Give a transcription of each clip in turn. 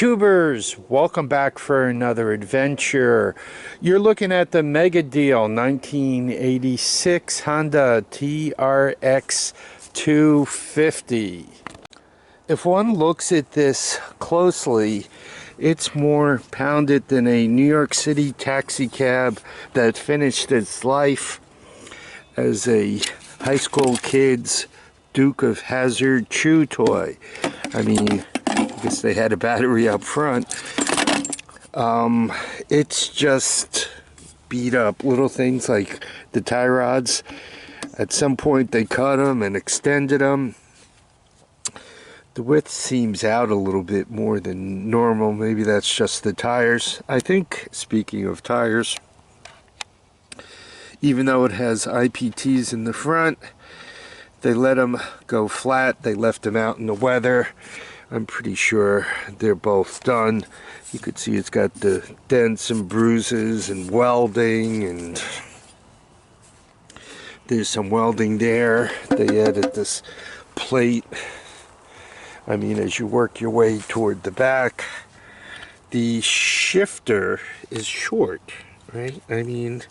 YouTubers, welcome back for another adventure. You're looking at the mega deal 1986 Honda TRX250. If one looks at this closely, it's more pounded than a New York City taxi cab that finished its life as a high school kid's Duke of Hazzard chew toy. I mean, I guess they had a battery up front. It's just beat up. Little things like the tie rods. At some point they cut them and extended them. The width seems out a little bit more than normal. Maybe that's just the tires. I think, speaking of tires, even though it has IPTs in the front, they let them go flat. They left them out in the weather. I'm pretty sure they're both done. You could see it's got the dents and bruises and welding, and there's some welding there. They added this plate. I mean, as you work your way toward the back, the shifter is short, right? I mean,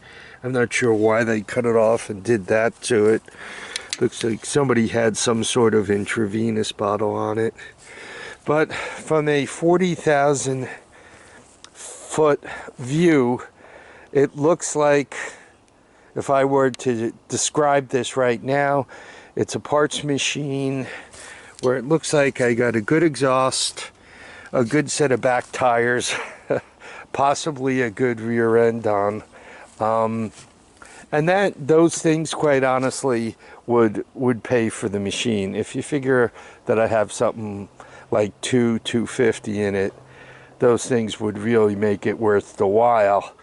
I'm not sure why they cut it off and did that to it. Looks like somebody had some sort of intravenous bottle on it. But from a 40,000 foot view, it looks like, if I were to describe this right now, it's a parts machine where it looks like I got a good exhaust, a good set of back tires, possibly a good rear end on. And those things, quite honestly, would pay for the machine. If you figure that I have something like 250 in it, those things would really make it worth the while.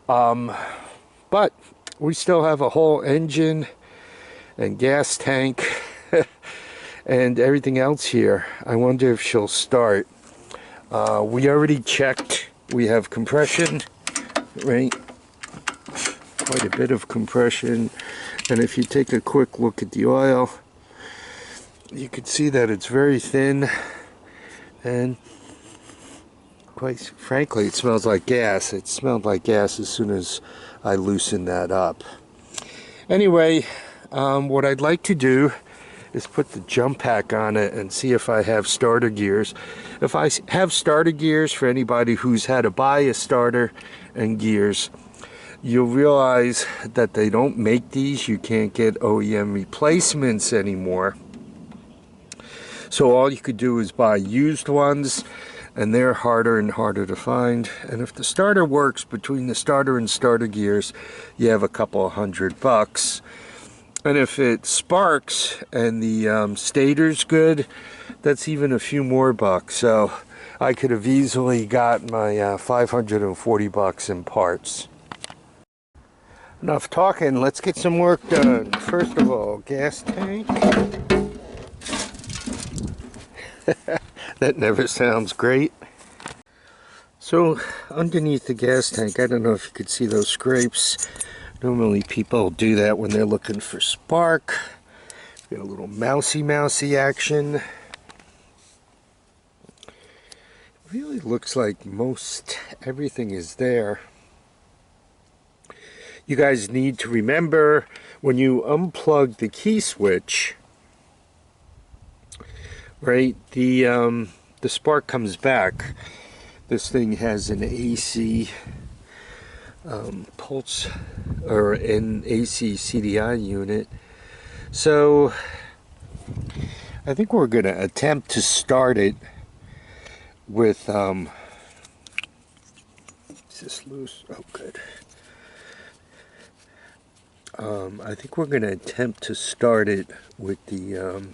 But we still have a whole engine and gas tank and everything else here. I wonder if she'll start. We already checked. We have compression, right? Quite a bit of compression. And if you take a quick look at the oil, you can see that it's very thin, and quite frankly, it smells like gas. It smelled like gas as soon as I loosened that up. Anyway, what I'd like to do is put the jump pack on it and see if I have starter gears. If I have starter gears, for anybody who's had to buy a starter and gears, you'll realize that they don't make these. You can't get OEM replacements anymore. So all you could do is buy used ones, and they're harder and harder to find. And if the starter works, between the starter and starter gears, you have a couple of $100. And if it sparks and the stator's good, that's even a few more bucks. So I could have easily got my $540 in parts. Enough talking, let's get some work done. First of all, gas tank. That never sounds great. So underneath the gas tank, I don't know if you could see those scrapes. Normally people do that when they're looking for spark. Got a little mousy action. It really looks like most everything is there. You guys need to remember, when you unplug the key switch, right, the spark comes back. This thing has an AC pulse, or an AC CDI unit. So I think we're going to attempt to start it with is this loose? Oh, good. I think we're going to attempt to start it with the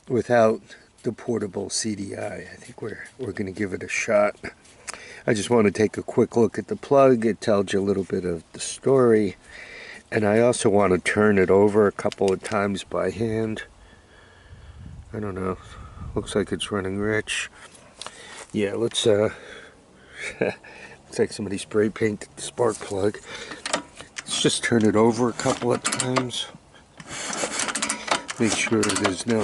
without the portable CDI. I think we're going to give it a shot. I just want to take a quick look at the plug. It tells you a little bit of the story, and I also want to turn it over a couple of times by hand. I don't know. Looks like it's running rich. Yeah, let's looks like somebody spray painted the spark plug. Let's just turn it over a couple of times. Make sure there's no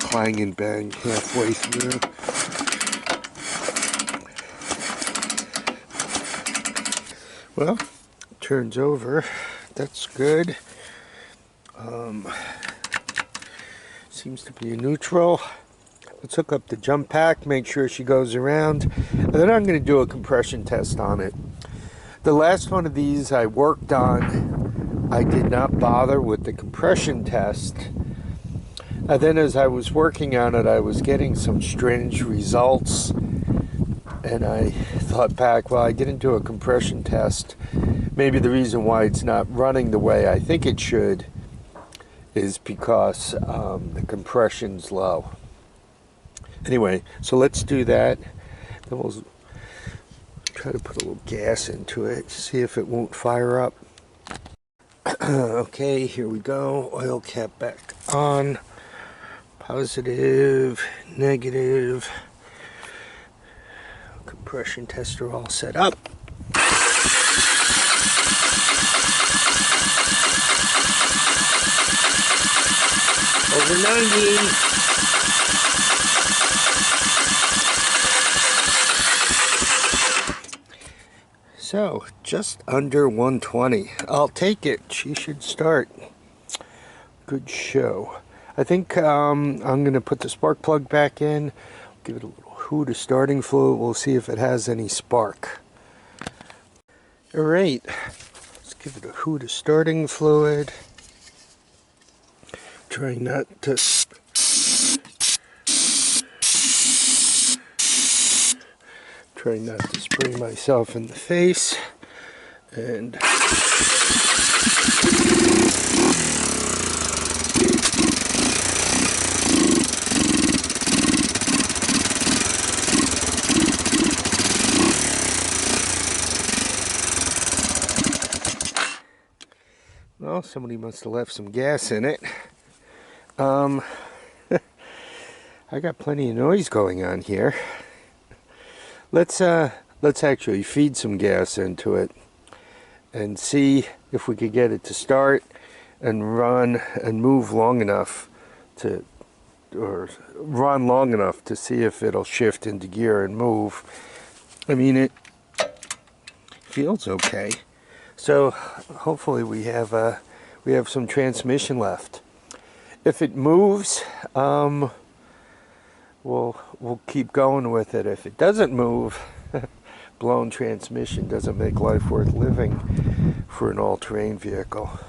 clang and bang halfway through. Well, turns over. That's good. Seems to be a neutral. Let's hook up the jump pack, make sure she goes around, and then I'm going to do a compression test on it. The last one of these I worked on, I did not bother with the compression test. And then as I was working on it, I was getting some strange results. And I thought back, well, I didn't do a compression test. Maybe the reason why it's not running the way I think it should is because the compression's low. Anyway, so let's do that. Then we'll try to put a little gas into it, see if it won't fire up. Okay, here we go. Oil cap back on. Positive, negative. Compression tester all set up. Over 90. So, just under 120. I'll take it. She should start. Good show. I think I'm going to put the spark plug back in. Give it a little hoot of starting fluid. We'll see if it has any spark. Alright. Let's give it a hoot of starting fluid. Trying not to... Trying not to spray myself in the face. And... well, somebody must have left some gas in it. I got plenty of noise going on here. Let's actually feed some gas into it and see if we could get it to start and run and move long enough to, or run long enough to see if it'll shift into gear and move. I mean, it feels okay. So hopefully we have some transmission left. If it moves, we'll keep going with it. If it doesn't move, blown transmission doesn't make life worth living for an all-terrain vehicle.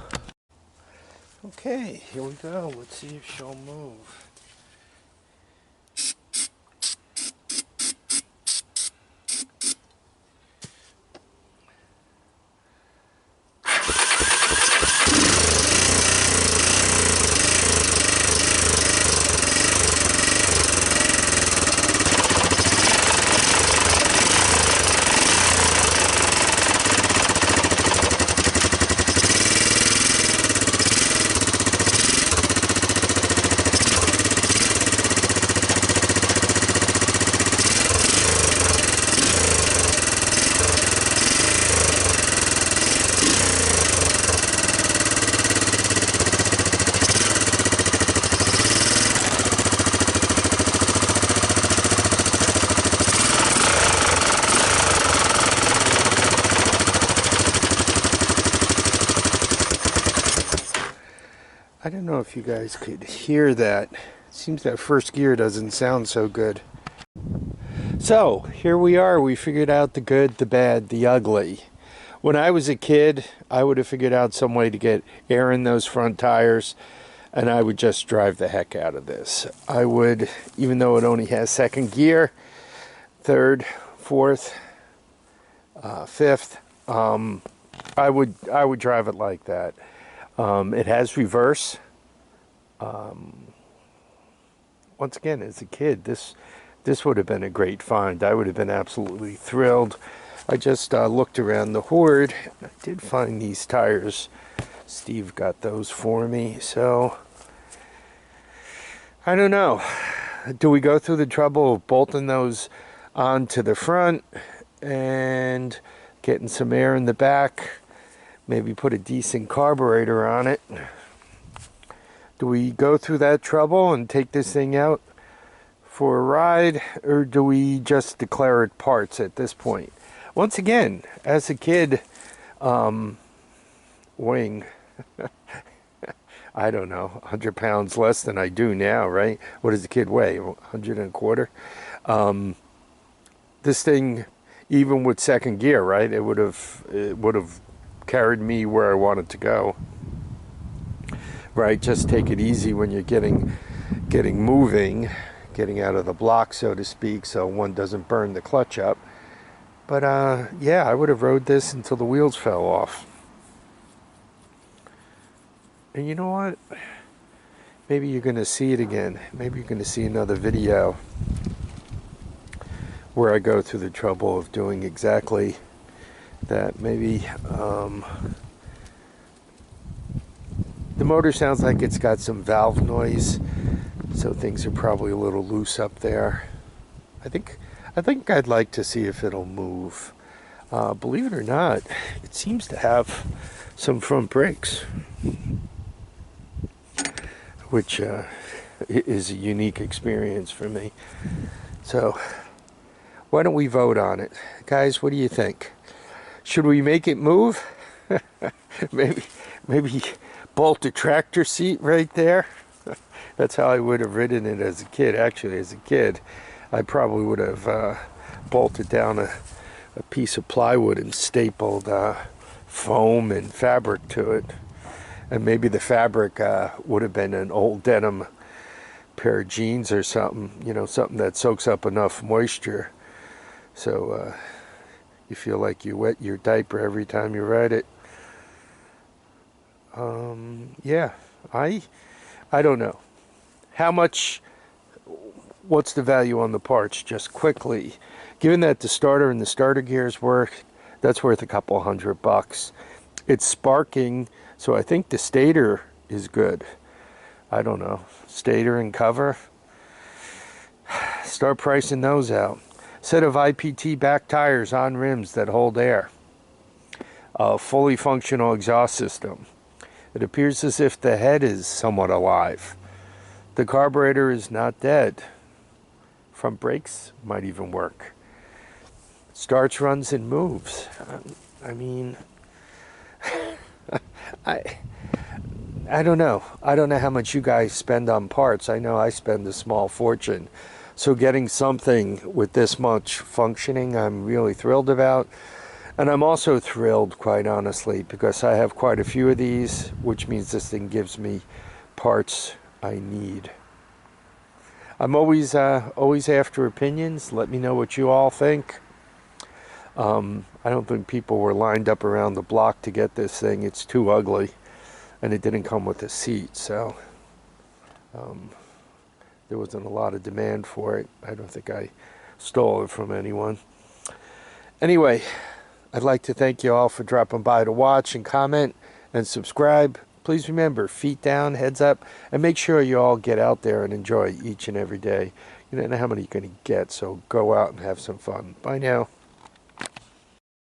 Okay, here we go. Let's see if she'll move. I don't know if you guys could hear that. It seems that first gear doesn't sound so good. So, here we are. We figured out the good, the bad, the ugly. When I was a kid, I would have figured out some way to get air in those front tires, and I would just drive the heck out of this. I would, even though it only has second gear, third, fourth, fifth, I would drive it like that. It has reverse. Once again, as a kid, this would have been a great find. I would have been absolutely thrilled. I just looked around the Horde. I did find these tires. Steve got those for me. So, I don't know. Do we go through the trouble of bolting those onto the front and getting some air in the back? Maybe put a decent carburetor on it. Do we go through that trouble and take this thing out for a ride, or do we just declare it parts at this point? Once again, as a kid, weighing, I don't know, 100 pounds less than I do now, right? What does a kid weigh? 100 and a quarter? This thing, even with second gear, right? It would have carried me where I wanted to go. Right? Just take it easy when you're getting moving, getting out of the block, so to speak, so one doesn't burn the clutch up. But yeah, I would have rode this until the wheels fell off. And you know what? Maybe you're going to see it again. Maybe you're going to see another video where I go through the trouble of doing exactly that. Maybe the motor sounds like it's got some valve noise, so things are probably a little loose up there. I think I'd like to see if it'll move. Believe it or not, it seems to have some front brakes, which is a unique experience for me. So why don't we vote on it? Guys, what do you think? Should we make it move? maybe bolt the tractor seat right there. That's how I would have ridden it as a kid. Actually, as a kid, I probably would have bolted down a piece of plywood and stapled foam and fabric to it. And maybe the fabric would have been an old denim pair of jeans or something, you know, something that soaks up enough moisture so you feel like you wet your diaper every time you ride it. Yeah, I don't know. How much, what's the value on the parts? Just quickly, given that the starter and the starter gears work, that's worth a couple $100. It's sparking, so I think the stator is good. I don't know, stator and cover. Start pricing those out. Set of IPT back tires on rims that hold air. A fully functional exhaust system. It appears as if the head is somewhat alive. The carburetor is not dead. Front brakes might even work. Starts, runs, and moves. I mean, I don't know. I don't know how much you guys spend on parts. I know I spend a small fortune. So getting something with this much functioning, I'm really thrilled about. And I'm also thrilled, quite honestly, because I have quite a few of these, which means this thing gives me parts I need. I'm always after opinions. Let me know what you all think. I don't think people were lined up around the block to get this thing. It's too ugly, and it didn't come with a seat, so there wasn't a lot of demand for it. I don't think I stole it from anyone. Anyway, I'd like to thank you all for dropping by to watch and comment and subscribe. Please remember, feet down, heads up, and make sure you all get out there and enjoy each and every day. You don't know how many you're going to get, so go out and have some fun. Bye now.